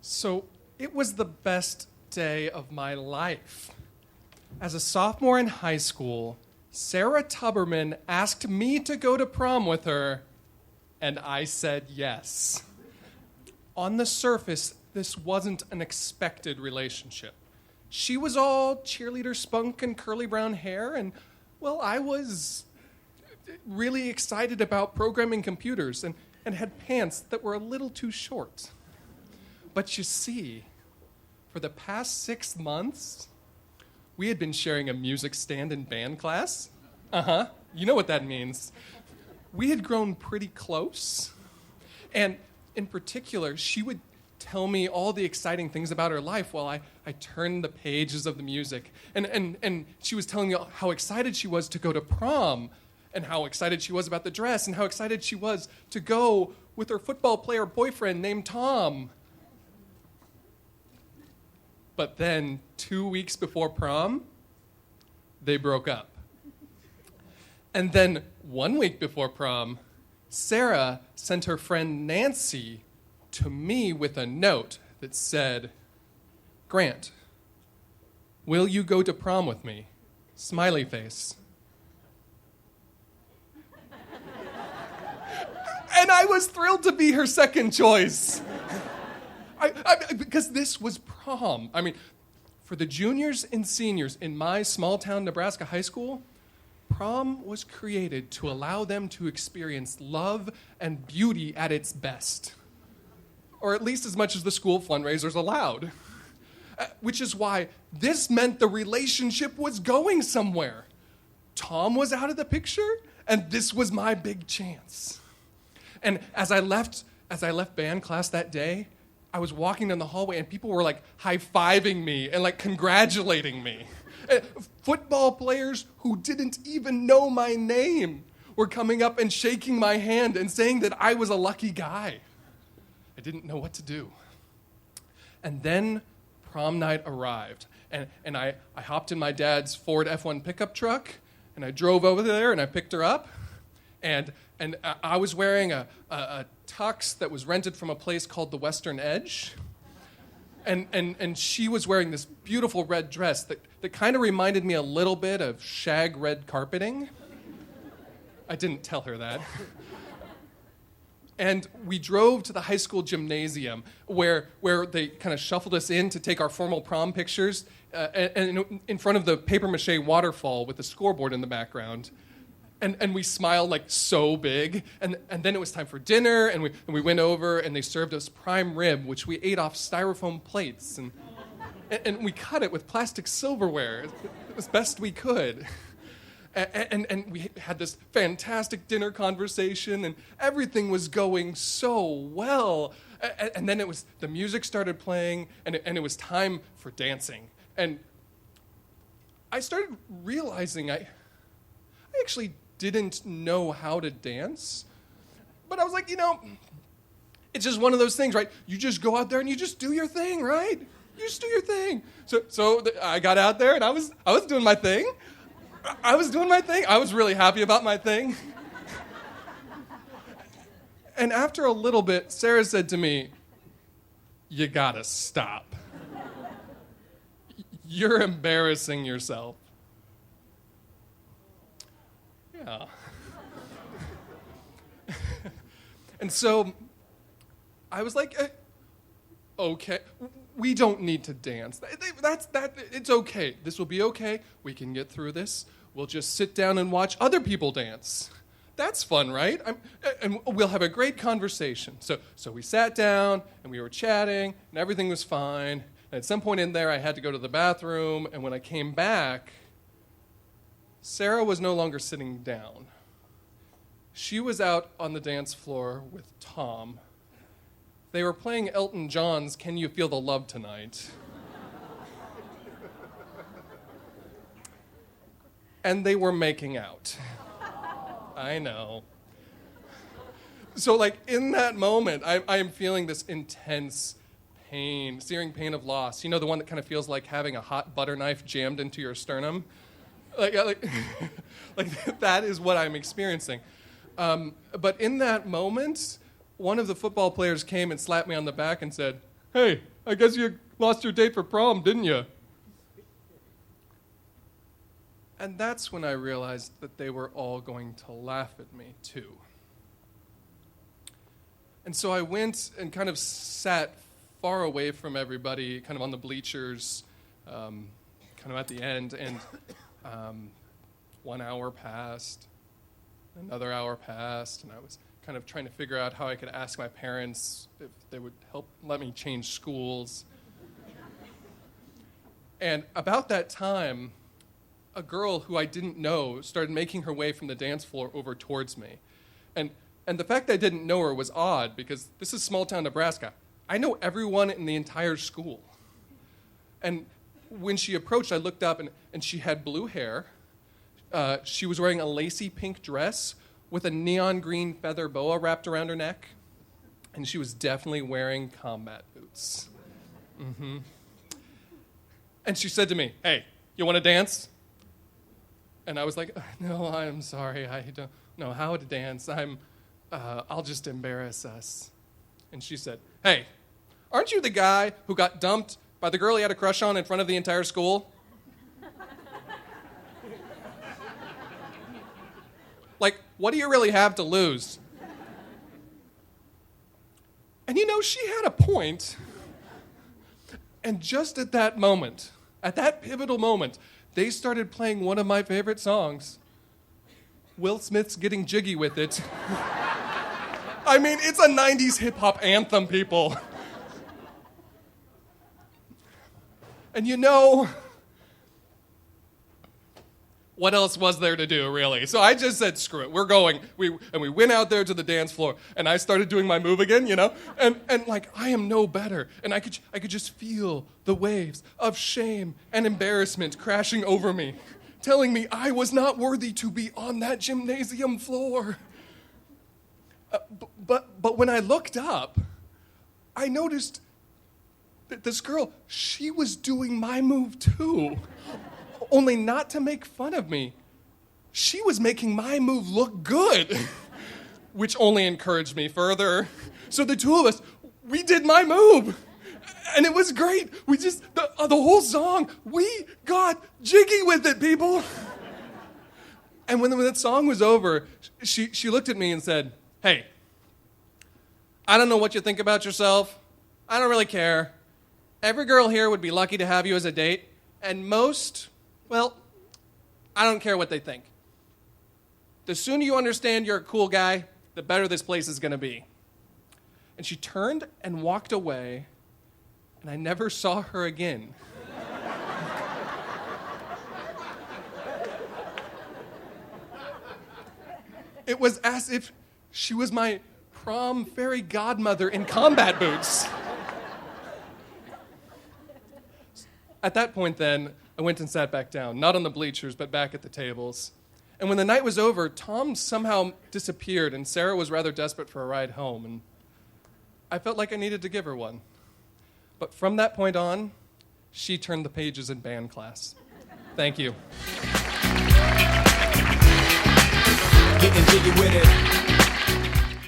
So it was the best day of my life. As a sophomore in high school, Sarah Tuberman asked me to go to prom with her, and I said yes. On the surface, this wasn't an expected relationship. She was all cheerleader spunk and curly brown hair, and, well, I was really excited about programming computers and had pants that were a little too short. But you see, for the past 6 months, we had been sharing a music stand in band class. You know what that means. We had grown pretty close. And in particular, she would tell me all the exciting things about her life while I turned the pages of the music. And she was telling me how excited she was to go to prom, and how excited she was about the dress, and how excited she was to go with her football player boyfriend named Tom. But then, 2 weeks before prom, they broke up. And then 1 week before prom, Sarah sent her friend Nancy to me with a note that said, "Grant, will you go to prom with me? Smiley face." And I was thrilled to be her second choice. Because this was prom. I mean, for the juniors and seniors in my small-town Nebraska high school, prom was created to allow them to experience love and beauty at its best. Or at least as much as the school fundraisers allowed. Which is why this meant the relationship was going somewhere. Tom was out of the picture, and this was my big chance. And as I left band class that day, I was walking down the hallway and people were like high-fiving me and like congratulating me. Football players who didn't even know my name were coming up and shaking my hand and saying that I was a lucky guy. I didn't know what to do. And then prom night arrived, and I hopped in my dad's Ford F1 pickup truck, and I drove over there and I picked her up, and I was wearing a tux that was rented from a place called the Western Edge. And she was wearing this beautiful red dress that kind of reminded me a little bit of shag red carpeting. I didn't tell her that. And we drove to the high school gymnasium where they kind of shuffled us in to take our formal prom pictures and in front of the papier-mâché waterfall with the scoreboard in the background. And we smiled like so big, and then it was time for dinner, and we went over, and they served us prime rib, which we ate off styrofoam plates, and we cut it with plastic silverware as best we could. And we had this fantastic dinner conversation, and everything was going so well. And then the music started playing, and it was time for dancing. And I started realizing I actually didn't know how to dance. But I was like, it's just one of those things, right? You just go out there and you just do your thing, right? You just do your thing. So I got out there and I was doing my thing. I was really happy about my thing. And after a little bit, Sarah said to me, "You gotta stop. You're embarrassing yourself." Yeah. And so I was like, okay, we don't need to dance. It's okay. This will be okay. We can get through this. We'll just sit down and watch other people dance. That's fun, right? And we'll have a great conversation. So we sat down and we were chatting and everything was fine. And at some point in there, I had to go to the bathroom. And when I came back, Sarah was no longer sitting down. She was out on the dance floor with Tom. They were playing Elton John's "Can You Feel the Love Tonight?" And they were making out. I know. So in that moment, I am feeling this intense pain, searing pain of loss. The one that kind of feels like having a hot butter knife jammed into your sternum. Like that is what I'm experiencing. But in that moment, one of the football players came and slapped me on the back and said, "Hey, I guess you lost your date for prom, didn't you? And that's when I realized that they were all going to laugh at me, too. And so I went and kind of sat far away from everybody, kind of on the bleachers, kind of at the end, and 1 hour passed, another hour passed, and I was kind of trying to figure out how I could ask my parents if they would help let me change schools. And about that time, a girl who I didn't know started making her way from the dance floor over towards me. And the fact that I didn't know her was odd, because this is small town Nebraska. I know everyone in the entire school. And when she approached, I looked up, and she had blue hair. She was wearing a lacy pink dress with a neon green feather boa wrapped around her neck. And she was definitely wearing combat boots. Mm-hmm. And she said to me, "Hey, you want to dance?" And I was like, "No, I'm sorry. I don't know how to dance. I'll just embarrass us." And she said, "Hey, aren't you the guy who got dumped by the girl he had a crush on in front of the entire school?" Like, what do you really have to lose? And you know, she had a point. And just at that moment, at that pivotal moment, they started playing one of my favorite songs, Will Smith's Getting Jiggy With It. I mean, it's a 90s hip-hop anthem, people. And you know, what else was there to do, really? So I just said, screw it, we're going. We went out there to the dance floor, and I started doing my move again, you know? And like, I am no better. And I could just feel the waves of shame and embarrassment crashing over me, telling me I was not worthy to be on that gymnasium floor. But when I looked up, I noticed that this girl, she was doing my move too. Only not to make fun of me. She was making my move look good, which only encouraged me further. So the two of us, we did my move. And it was great. We just, the whole song, we got jiggy with it, people. And when that song was over, she looked at me and said, "Hey, I don't know what you think about yourself. I don't really care. Every girl here would be lucky to have you as a date. And most, well, I don't care what they think. The sooner you understand you're a cool guy, the better this place is going to be." And she turned and walked away, and I never saw her again. It was as if she was my prom fairy godmother in combat boots. At that point, then, I went and sat back down, not on the bleachers, but back at the tables. And when the night was over, Tom somehow disappeared, and Sarah was rather desperate for a ride home, and I felt like I needed to give her one. But from that point on, she turned the pages in band class. Thank you. Getting jiggy with it.